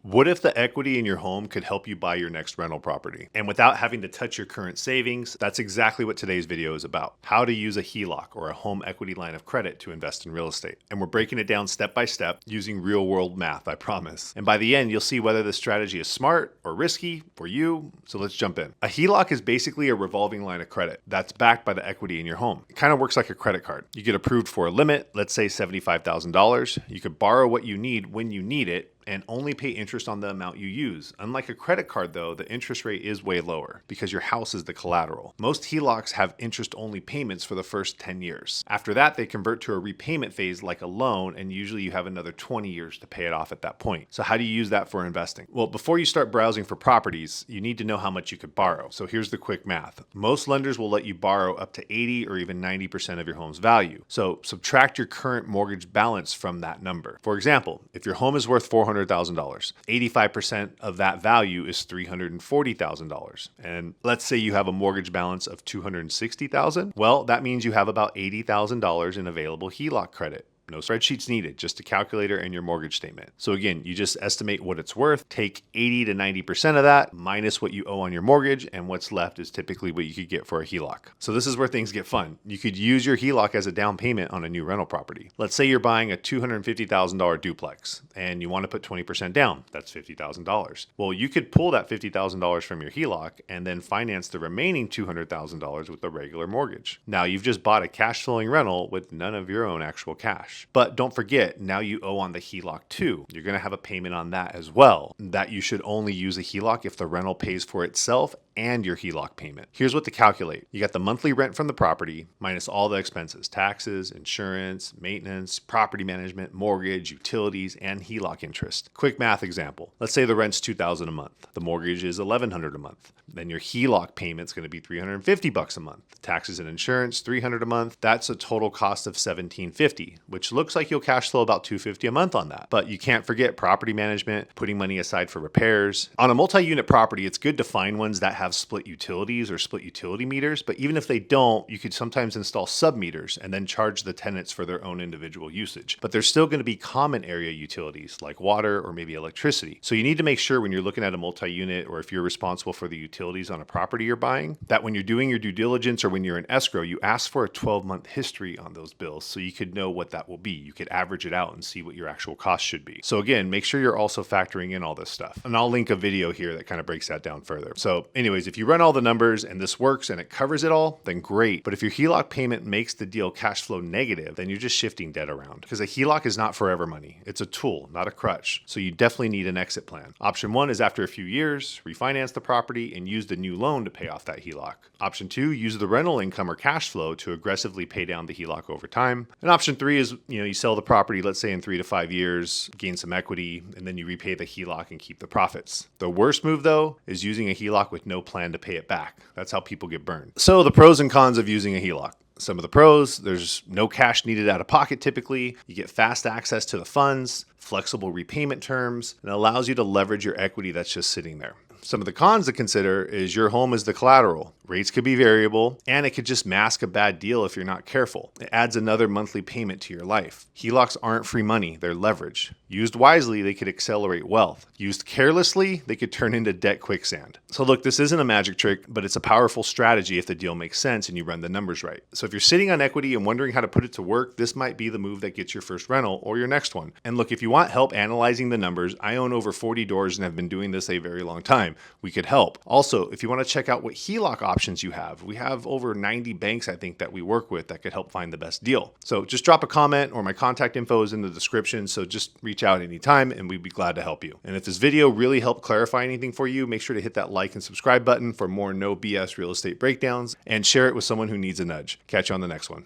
What if the equity in your home could help you buy your next rental property? And without having to touch your current savings, that's exactly what today's video is about. How to use a HELOC or a home equity line of credit to invest in real estate. And we're breaking it down step by step using real world math, I promise. And by the end, you'll see whether this strategy is smart or risky for you. So let's jump in. A HELOC is basically a revolving line of credit that's backed by the equity in your home. It kind of works like a credit card. You get approved for a limit, let's say $75,000. You could borrow what you need when you need it and only pay interest on the amount you use. Unlike a credit card though, the interest rate is way lower because your house is the collateral. Most HELOCs have interest-only payments for the first 10 years. After that, they convert to a repayment phase like a loan, and usually you have another 20 years to pay it off at that point. So how do you use that for investing? Well, before you start browsing for properties, you need to know how much you could borrow. So here's the quick math. Most lenders will let you borrow up to 80 or even 90% of your home's value. So subtract your current mortgage balance from that number. For example, if your home is worth $400,000, 85% of that value is $340,000. And let's say you have a mortgage balance of $260,000. Well, that means you have about $80,000 in available HELOC credit. No spreadsheets needed, just a calculator and your mortgage statement. So again, you just estimate what it's worth, take 80 to 90% of that, minus what you owe on your mortgage, and what's left is typically what you could get for a HELOC. So this is where things get fun. You could use your HELOC as a down payment on a new rental property. Let's say you're buying a $250,000 duplex and you want to put 20% down. That's $50,000. Well, you could pull that $50,000 from your HELOC and then finance the remaining $200,000 with a regular mortgage. Now you've just bought a cash flowing rental with none of your own actual cash. But don't forget, now you owe on the HELOC too. You're going to have a payment on that as well. That you should only use a HELOC if the rental pays for itself and your HELOC payment. Here's what to calculate. You got the monthly rent from the property minus all the expenses, taxes, insurance, maintenance, property management, mortgage, utilities, and HELOC interest. Quick math example. Let's say the rent's $2,000 a month. The mortgage is $1,100 a month. Then your HELOC payment's going to be $350 a month. Taxes and insurance, $300 a month. That's a total cost of $1,750, which looks like you'll cash flow about $250 a month on that. But you can't forget property management, putting money aside for repairs. On a multi-unit property, it's good to find ones that have split utilities or split utility meters, but even if they don't, you could sometimes install sub-meters and then charge the tenants for their own individual usage. But there's still going to be common area utilities like water or maybe electricity. So you need to make sure when you're looking at a multi-unit or if you're responsible for the utilities on a property you're buying, that when you're doing your due diligence or when you're in escrow, you ask for a 12-month history on those bills so you could know what that will be. You could average it out and see what your actual cost should be. So again, make sure you're also factoring in all this stuff. And I'll link a video here that kind of breaks that down further. So anyways, if you run all the numbers and this works and it covers it all, then great. But if your HELOC payment makes the deal cash flow negative, then you're just shifting debt around. Because a HELOC is not forever money. It's a tool, not a crutch. So you definitely need an exit plan. Option one is after a few years, refinance the property and use the new loan to pay off that HELOC. Option two, use the rental income or cash flow to aggressively pay down the HELOC over time. And option three is, you sell the property, let's say in 3 to 5 years, gain some equity, and then you repay the HELOC and keep the profits. The worst move though is using a HELOC with no plan to pay it back. That's how people get burned. So the pros and cons of using a HELOC. Some of the pros, there's no cash needed out of pocket typically. You get fast access to the funds, flexible repayment terms, and it allows you to leverage your equity that's just sitting there. Some of the cons to consider is your home is the collateral. Rates could be variable, and it could just mask a bad deal if you're not careful. It adds another monthly payment to your life. HELOCs aren't free money, they're leverage. Used wisely, they could accelerate wealth. Used carelessly, they could turn into debt quicksand. So look, this isn't a magic trick, but it's a powerful strategy if the deal makes sense and you run the numbers right. So if you're sitting on equity and wondering how to put it to work, this might be the move that gets your first rental or your next one. And look, if you want help analyzing the numbers, I own over 40 doors and have been doing this a very long time. We could help. Also, if you want to check out what HELOC options you have, we have over 90 banks, I think, that we work with that could help find the best deal. So just drop a comment or my contact info is in the description. So just reach out anytime and we'd be glad to help you. And if this video really helped clarify anything for you, make sure to hit that like and subscribe button for more no BS real estate breakdowns and share it with someone who needs a nudge. Catch you on the next one.